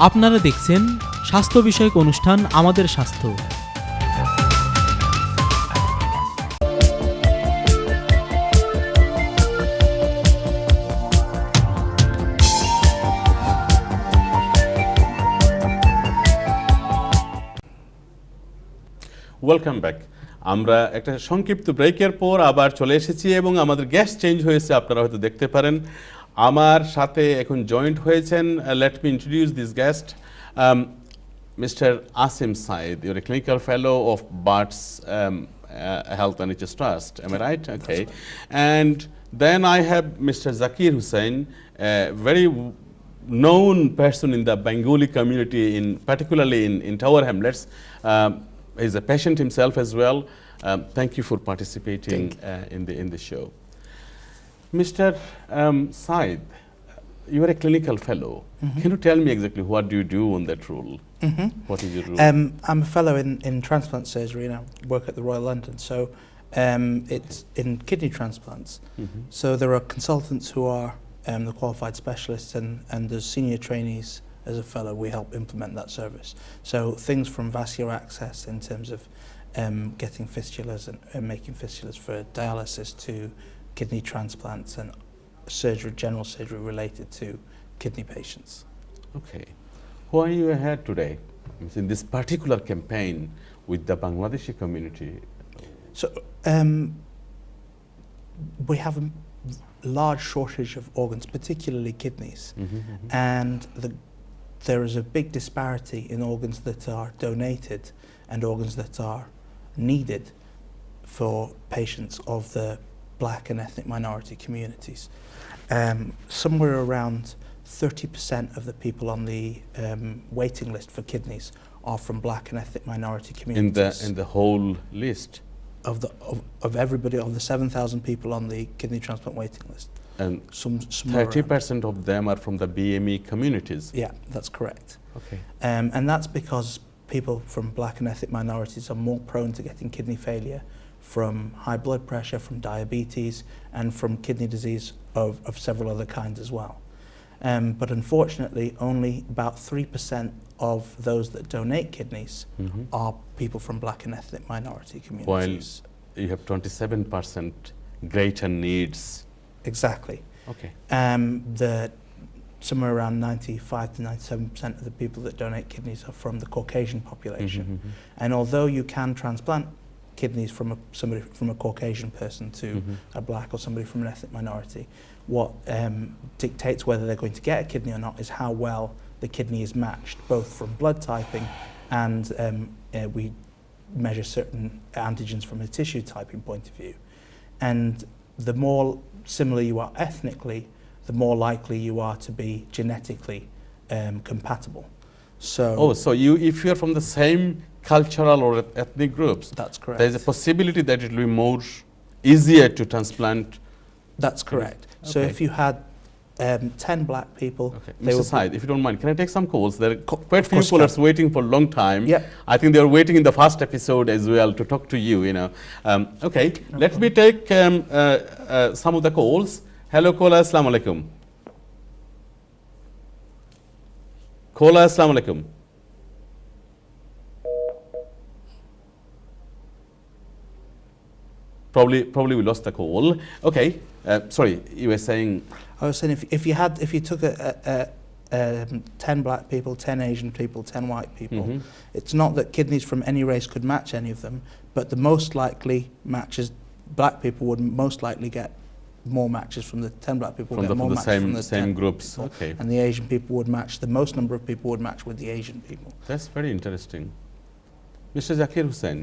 আপনারা দেখছেন স্বাস্থ্য বিষয়ক অনুষ্ঠান আমাদের স্বাস্থ্য। Welcome back. আমরা একটা সংক্ষিপ্ত ব্রেকের পর আবার চলে এসেছি এবং আমাদের গেস্ট চেঞ্জ হয়েছে, আপনারা হয়তো দেখতে পারেন। আমার সাথে এখন জয়েন্ট হয়েছেন, let me introduce this guest, mister Asim Saeed. You're a clinical fellow of Barts Health NHS Trust. Am I right? Okay. And then I have Mr. Zakir Hussain, a very known person in the Bengali community, particularly in Tower Hamlets. He's a patient himself as well. Thank you for participating in the show. Mr. Said, you are a clinical fellow. Mm-hmm. Can you tell me exactly what do you do on that role? Mm-hmm. What is your role? I'm a fellow in transplant surgery and I work at the Royal London. So it's in kidney transplants. Mm-hmm. So there are consultants who are the qualified specialists and there's senior trainees. As a fellow, we help implement that service. So things from vascular access in terms of getting fistulas and making fistulas for dialysis to kidney transplants and surgery, general surgery related to kidney patients. Okay. Why are you here today in this particular campaign with the Bangladeshi community? So we have a large shortage of organs, particularly kidneys, and there is a big disparity in organs that are donated and organs that are needed for patients of the black and ethnic minority communities. Somewhere around 30% of the people on the waiting list for kidneys are from black and ethnic minority communities. In the whole list? Of everybody, of the 7,000 people on the kidney transplant waiting list. And 30% of them are from the BME communities? Yeah, that's correct. Okay. And that's because people from black and ethnic minorities are more prone to getting kidney failure from high blood pressure, from diabetes, and from kidney disease of several other kinds as well. But unfortunately, only about 3% of those that donate kidneys are people from black and ethnic minority communities. While you have 27% greater needs. Exactly. Okay. Somewhere around 95 to 97% of the people that donate kidneys are from the Caucasian population. And although you can transplant kidneys from somebody from a Caucasian person to a black or somebody from an ethnic minority, what dictates whether they're going to get a kidney or not is how well the kidney is matched, both from blood typing and we measure certain antigens from a tissue typing point of view. And the more similar you are ethnically, the more likely you are to be genetically compatible. So if you're from the same cultural or ethnic groups, that's correct. There's a possibility that it will be more easier to transplant. That's correct. Okay. So if you had 10 black people. Okay. Mr. Said, if you don't mind, can I take some calls? There are quite few people are waiting for a long time. Yeah. I think they are waiting in the first episode as well to talk to you, you know. Okay, let me take some of the calls. Hello, caller, assalamu alaikum. Caller, assalamu alaikum. Probably we lost the call. Okay, sorry, you were saying. I was saying if you took 10 black people, 10 Asian people, 10 white people, it's not that kidneys from any race could match any of them, but the most likely matches, black people would most likely get more matches from the 10 black people, get more matches from the same groups. People, okay. And the Asian people would match, the most number of people would match with the Asian people. That's very interesting. Mr. Zakir Hussain,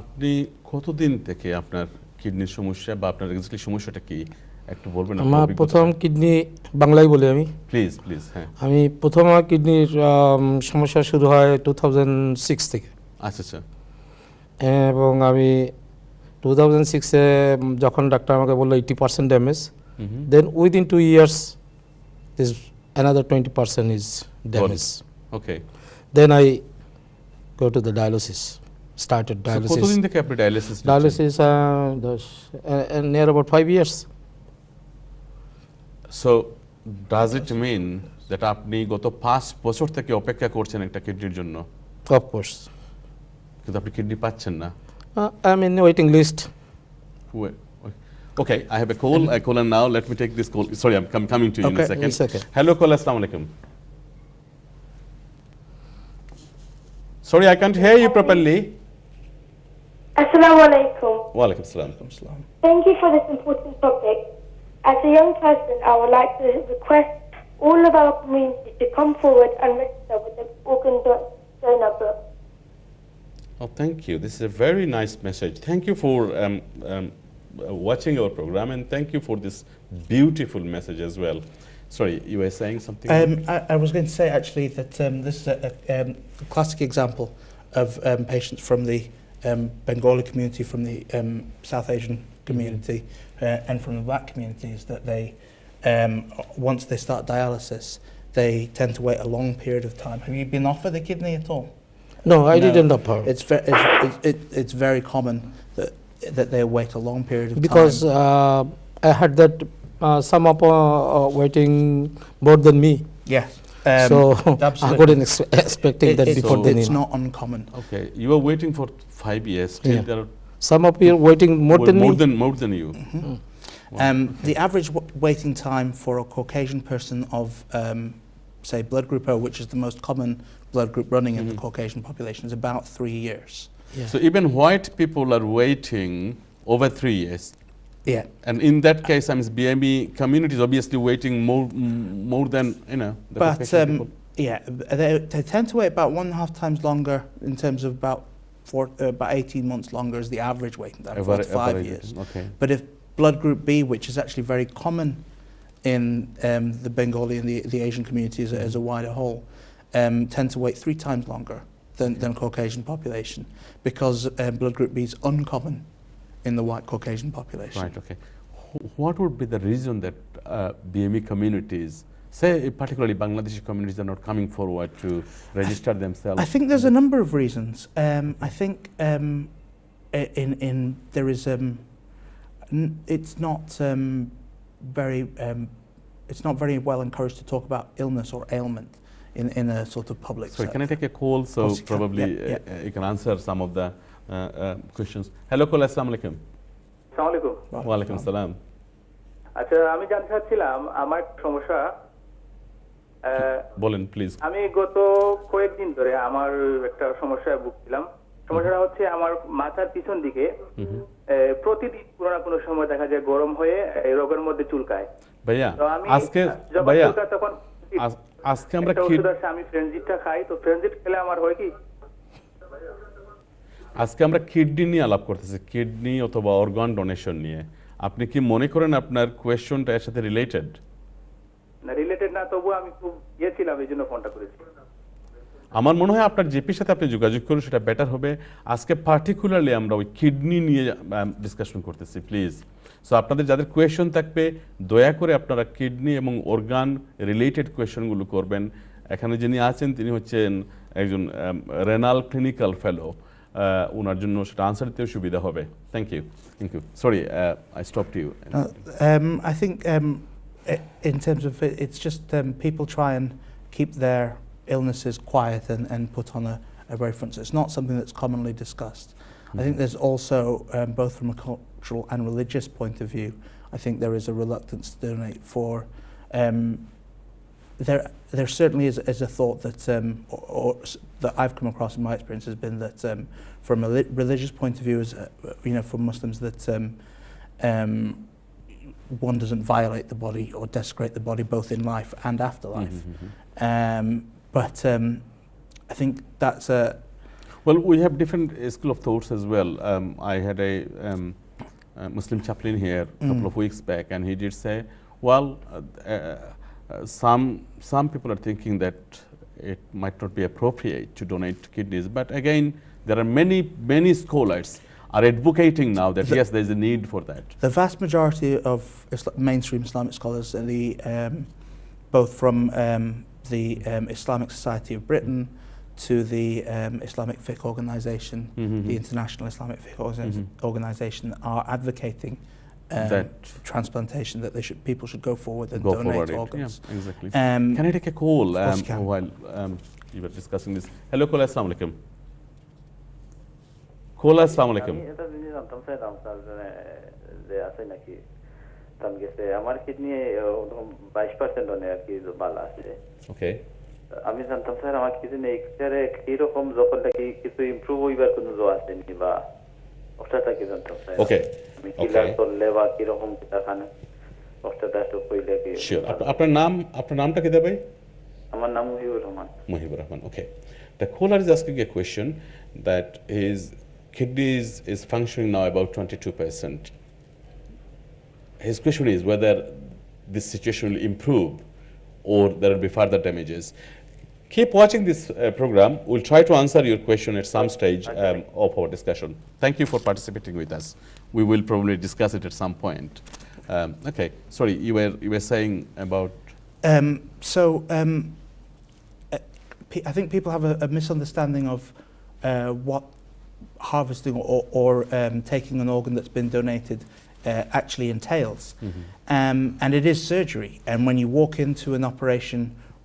আপনি কতদিন থেকে আপনার কিডনির সমস্যা বা আপনার exactly সমস্যাটা কি একটু বলবেন? আমার প্রথম কিডনি, বাংলায় বলি আমি, প্লিজ হ্যাঁ। আমি প্রথম আমার কিডনির সমস্যা শুরু হয় 2006 থেকে। আচ্ছা। এবং আমি 2006-এ যখন ডাক্তার আমাকে বললো 80% damage, then within 2 years this another 20% is damage. Okay. Then I go to the dialysis. Started dialysis. কতদিন থেকে আপনি dialysis? Dialysis near about 5 years. So does it mean that আপনি গত 5 বছর থেকে অপেক্ষা করছেন একটা কিডনির জন্য, Of course. কিন্তু আপনি কিডনি পাচ্ছেন না? I'm in waiting list. Okay, I have a call. I call in now. Let me take this call. Sorry, I'm coming to you in a Okay, second. it's okay. Hello, caller. Assalamu alaikum. Sorry, I can't hear you properly. Assalamu alaikum. Wa alaikum salam. Thank you for this important topic. As a young person, I would like to request all of our community to come forward and register with the organ donor book. Oh, thank you. This is a very nice message. Thank you for watching our program, and thank you for this beautiful message as well. Sorry, you were saying something? I was going to say actually that this is a classic example of patients from the Bengali community, from the South Asian community, and from the black communities, that they, once they start dialysis, they tend to wait a long period of time. Have you been offered a kidney at all? No, I No. didn't offer. It's very common that they wait a long period of Because time. I heard that some of waiting more than me. Yes. So I absolutely. couldn't expecting that before So- the It's need. not uncommon. Okay, you are waiting for 5 years. Still Yeah. there are Some of you waiting more than me. more than you. The average waiting time for a Caucasian person of, say, blood group O, which is the most common blood group running in the Caucasian population, is about 3 years. Yeah. So even white people are waiting over 3 years. Yeah. And in that case, I mean, BME community is obviously waiting more than, the But Caucasian people. yeah, they tend to wait about 1.5 times longer in terms of about 18 months longer is the average waiting time, 4 to 5 years. Okay. But if blood group B, which is actually very common in the Bengali and the Asian communities as a wider whole, tend to wait 3 times longer than Caucasian population, because blood group B is uncommon in the white Caucasian population. Right, okay. What would be the reason that BME communities, say particularly Bangladeshi communities, are not coming forward to register themselves? I think there's a number of reasons. I think there is it's not very well encouraged to talk about illness or ailment in a sort of public Sorry, setting. can I take a call? So course you can. probably Yeah, you can answer some of the questions. Hello, caller. Assalamu alaikum. আসসালামু আলাইকুম। Wa alaikum salam. আচ্ছা, আমি জানতে চাচ্ছিলাম আমার সমস্যা, Bolen, please. আমি গত কয়েকদিন ধরে আমার একটা সমস্যায় ভুগছিলাম। সমস্যাটা হচ্ছে আমার মাথার পিছন দিকে প্রতিদিন কোনো না কোনো সময় দেখা যায় গরম হয়ে এই রোগের মধ্যে চুলকায়। ভাইয়া তো আমি আজকে যখন ভাইয়া চুলকায় তখন আজকে আমরা একটা ওষুধ আছে, আমি ফ্রেনজিটটা খাই, তো ফ্রেনজিট খেলে আমার হয় কি? আজকে আমরা কিডনি নিয়ে আলাপ করতেছি, কিডনি অথবা অর্গান ডোনেশন নিয়ে। আপনি কি মনে করেন আপনার কোয়েশ্চনটা এর সাথে রিলেটেড? না, রিলেটেড না, তবুও আমি খুব ছিলাম, এই জন্য ফোনটা করেছি। আমার মনে হয় আপনার জিপির সাথে আপনি যোগাযোগ করুন, সেটা বেটার হবে। আজকে পার্টিকুলারলি আমরা ওই কিডনি নিয়ে ডিসকাশন করতেছি, প্লিজ। সো আপনাদের যাদের কোয়েশ্চন থাকবে দয়া করে আপনারা কিডনি এবং অর্গান রিলেটেড কোয়েশ্চনগুলো করবেন। এখানে যিনি আছেন তিনি হচ্ছেন একজন রেনাল ক্লিনিক্যাল ফেলো, ওনার জন্য সেটা আনসার দিতেও সুবিধা হবে। Thank you, thank you. Sorry, I stopped you. I think in terms of it's just people try and keep their illnesses quiet and put on a very front. So it's not something that's commonly discussed. I think there's also, both from a cultural and religious point of view, I think there is a reluctance to donate for. There certainly is a thought that, or that I've come across in my experience, has been that from a religious point of view, as for Muslims, that one doesn't violate the body or desecrate the body both in life and afterlife. But I think that's a... Well, we have different school of thoughts as well. I had a Muslim chaplain here a couple of weeks back, and he did say, well, some people are thinking that it might not be appropriate to donate kidneys, but again, there are many scholars are advocating now that yes, there is a need for that. The vast majority of mainstream Islamic scholars, both from the Islamic Society of Britain to the Islamic Fiqh Organisation, the International Islamic Fiqh Organisation, are advocating transplantation, that people should go forward and Go donate forward it. organs. Yeah, exactly. Um, Can I take a call of course you can. while you were discussing this? Hello, caller. Assalamu alaikum. Caller, assalamu alaikum. আমি এটা জিনিস জানতাম চাইলাম sir যে আছে নাকি তার গেছে আমার কিডনি 22% অনে আর কি ভালো আছে। Okay. আমি জানতাম স্যার আমার কিডনি এক্সরে কি রকম যখন নাকি কিছু ইমপ্রুভ হইবার কোনো জো আছে নি বা ওটাটা কি জানতাম স্যার। Okay. আমি কিলার করলে বা কি রকম কিটা খানে ওটাটা একটু কইলে কি। Sure. আপনার নামটা কি দেবে? আমার নাম Muhibur Rahman. Muhibur Rahman. Okay. The caller is asking a question that his kidneys is functioning now about 22%. His question is whether this situation will improve or there will be further damages. Keep watching this program. We'll try to answer your question at some stage of our discussion. Thank you for participating with us. We will probably discuss it at some point. Okay. Sorry, you were saying about. I think people have a misunderstanding of what harvesting or taking an organ that's been donated actually entails. And it is surgery. And when you walk into an operation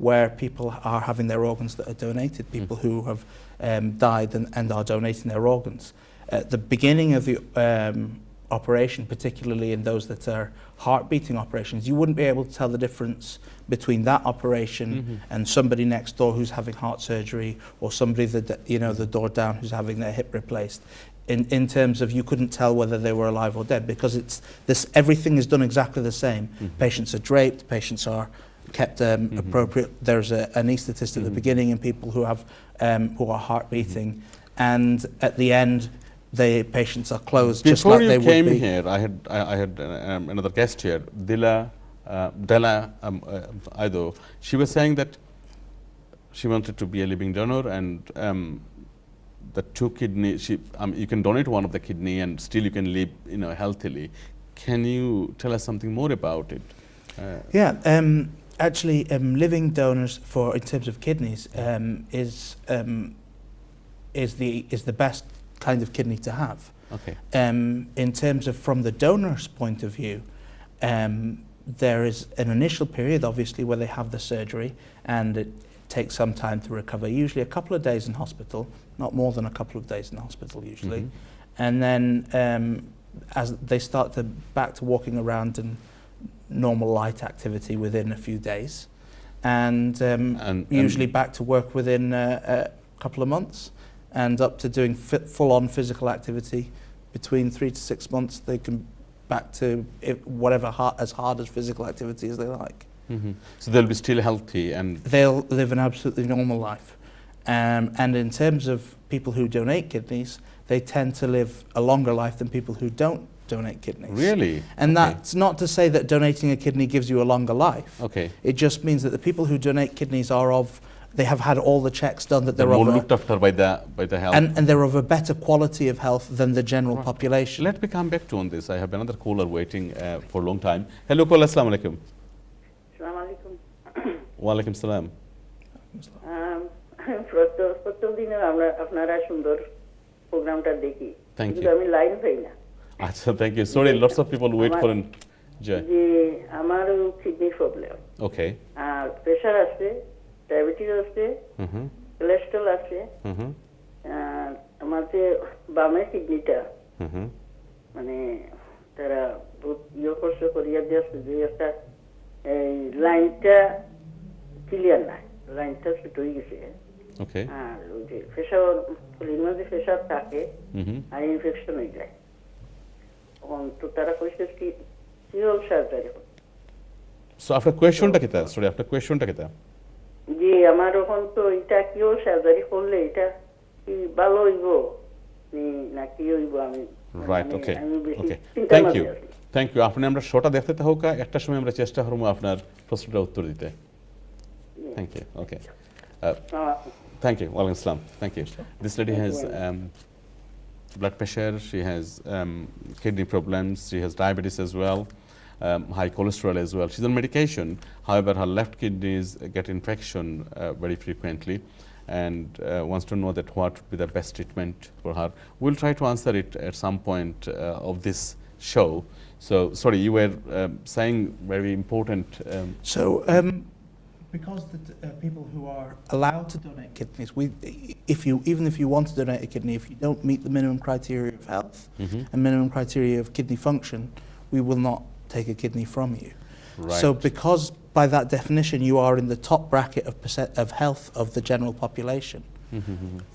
where people are having their organs that are donated, people who have died and are donating their organs, at the beginning of the operation, particularly in those that are heart-beating operations, you wouldn't be able to tell the difference between that operation and somebody next door who's having heart surgery, or somebody that, the door down who's having their hip replaced. In terms of, you couldn't tell whether they were alive or dead, because everything is done exactly the same. Patients are draped, patients are kept appropriate. There's an anaesthetist at the beginning, and people who are heart beating, and at the end the patients are closed. Before just like you they would came be. here, I had another guest here, Della Aido. She was saying that she wanted to be a living donor, and the two kidney. You can donate one of the kidney, and still you can live, healthily. Can you tell us something more about it? Actually, living donors in terms of kidneys is the best kind of kidney to have. Okay. In terms of from the donor's point of view, there is an initial period, obviously, where they have the surgery, and it takes some time to recover. Usually a couple of days in hospital, not more than a couple of days in hospital usually, and then as they start back to walking around and normal light activity within a few days, and usually back to work within a couple of months, and up to doing full-on physical activity between 3 to 6 months. They can back to whatever as hard as physical activity as they like. So they'll be still healthy, and they'll live an absolutely normal life. And in terms of people who donate kidneys, they tend to live a longer life than people who don't donate kidneys. Really? And that's not to say that donating a kidney gives you a longer life. Okay. It just means that the people who donate kidneys they have had all the checks done, that they're more looked after by the health. And they're of a better quality of health than the general population. Let me come back to on this. I have another caller waiting for a long time. Hello, caller. Assalamu alaikum. Assalamu alaikum. Wa alaikum salam. প্রত্যেকদিনের আমরা আপনারা সুন্দর প্রোগ্রামটা দেখি। Thank you. কিন্তু আমি line পাই না। আচ্ছা, thank you. Sorry, lots of people wait for an যে আমার কিডনি প্রবলেম। Okay. আর প্রেসার আছে, ডায়াবেটিস আছে, কোলেস্টেরল আছে। আমার যে বামে কিডনিটা মানে তারা করছে করিয়া দিয়েছে যে একটা এই লাইনটা ক্লিয়ার না, লাইনটা ছোট হয়ে গেছে। Okay. আর ওই যে প্রেসার মধ্যে প্রেসার থাকে আর ইনফেকশন হয়ে যায়, তখন তো তারা কইছে কি surgery. So after question ta kita? Sorry, after question ta kita? জি, আমার এখন তো এটা কিও সার্জারি করলে এটা কি ভালো হইব না কি হইব আমি। Right, okay. Okay. Thank you. Thank you. আপনি আমরা শোটা দেখতে থাকুকা, একটা সময় আমরা চেষ্টা করব আপনার প্রশ্নটা উত্তর দিতে। Thank you. Okay. Thank you. Walaikum salam. Thank you. This lady has blood pressure, she has kidney problems, she has diabetes as well, high cholesterol as well. She's on medication. However, her left kidneys get infection very frequently, and wants to know that what would be the best treatment for her. We'll try to answer it at some point of this show. So, sorry, you were saying very important. So, because the people who are allowed to donate kidneys, even if you want to donate a kidney, if you don't meet the minimum criteria of health and minimum criteria of kidney function, we will not take a kidney from you. Right. So, because by that definition you are in the top bracket of health of the general population,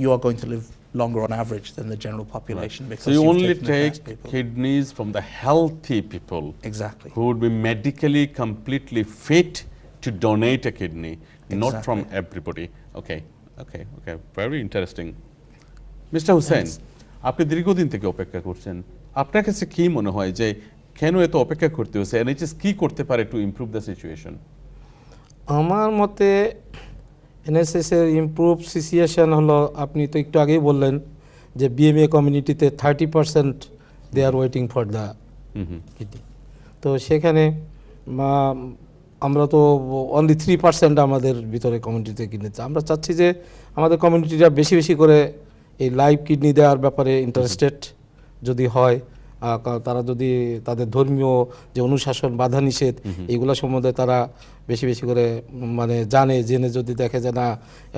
you are going to live longer on average than the general population. Right. Because So you you've only taken the best take people. kidneys from the healthy people. Exactly. Who would be medically completely fit to donate a kidney, not from Exactly. everybody. Okay. Very interesting. Mr. Hussain, আপনি দীর্ঘদিন থেকে অপেক্ষা করছেন। আপনার কাছে কি মনে হয় যে কেন এত অপেক্ষা করতে হচ্ছে? NHS কি করতে পারে টু ইমপ্রুভ দ্য সিচুয়েশন? আমার মতে এনএসএস এর ইমপ্রুভ সিচুয়েশন হলো, আপনি তো একটু আগেই বললেন যে বিএমএ কমিউনিটিতে 30% they are waiting for the kidney. তো সেখানে আমরা তো অনলি 3% আমাদের ভিতরে কমিউনিটিতে কিডনিতে। আমরা চাচ্ছি যে আমাদের কমিউনিটিটা বেশি বেশি করে এই লাইভ কিডনি দেওয়ার ব্যাপারে ইন্টারেস্টেড যদি হয়, তারা যদি তাদের ধর্মীয় যে অনুশাসন বাধা নিষেধ এইগুলো সম্বন্ধে তারা বেশি বেশি করে মানে জেনে যদি দেখে যে না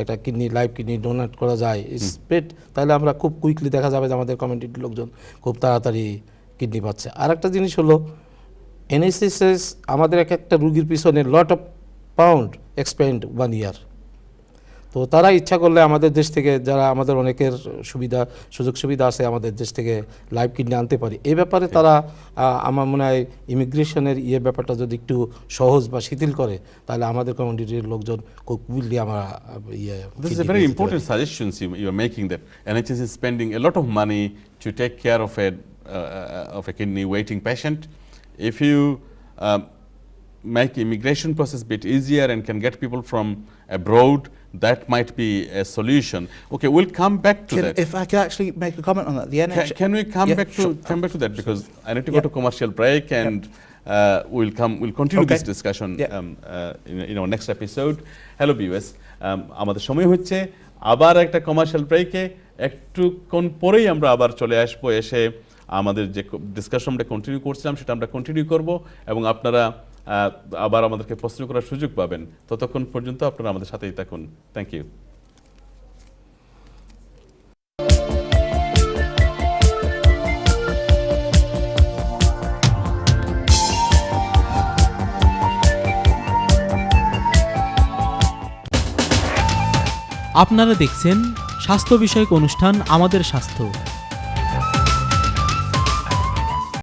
একটা কিডনি লাইভ কিডনি ডোনেট করা যায় স্প্রেড, তাহলে আমরা খুব কুইকলি দেখা যাবে যে আমাদের কমিউনিটির লোকজন খুব তাড়াতাড়ি কিডনি পাচ্ছে। আর একটা জিনিস হলো এনএসএস আমাদের একটা রুগীর পিছনে লট অফ পাউন্ড এক্সপেন্ড 1 ইয়ার। তো তারা ইচ্ছা করলে আমাদের দেশ থেকে, যারা আমাদের অনেকের সুযোগ সুবিধা আছে, আমাদের দেশ থেকে লাইভ কিডনি আনতে পারি। এই ব্যাপারে তারা আমার মনে হয় ইমিগ্রেশনের ব্যাপারটা যদি একটু সহজ বা শিথিল করে, তাহলে আমাদের কমিউনিটির লোকজন খুব কুইকলি আমরা This is a very important suggestions you are making, that NHS is spending a lot of money to take care of a kidney waiting patient. If you make immigration process a bit easier and can get people from abroad, that might be a solution. Okay, we'll come back to that. If I could actually make a comment on that, the NHS. Can we come Yeah, back to sure. come back to that, because I need to go to commercial break, and we'll continue Okay. this discussion Yeah. in our next episode. Hello viewers, আমাদের সময় হচ্ছে আবার একটা commercial ব্রেকে। একটুক্ষণ পরেই আমরা আবার চলে আসবো, এসে আমাদের যে ডিসকাশনটা কন্টিনিউ করছিলাম সেটা আমরা কন্টিনিউ করব, এবং আপনারা আবার আমাদেরকে প্রশ্ন করার সুযোগ পাবেন। ততক্ষণ পর্যন্ত আপনারা আমাদের সাথেই থাকুন। Thank you. আপনারা দেখছেন স্বাস্থ্য বিষয়ক অনুষ্ঠান আমাদের স্বাস্থ্য।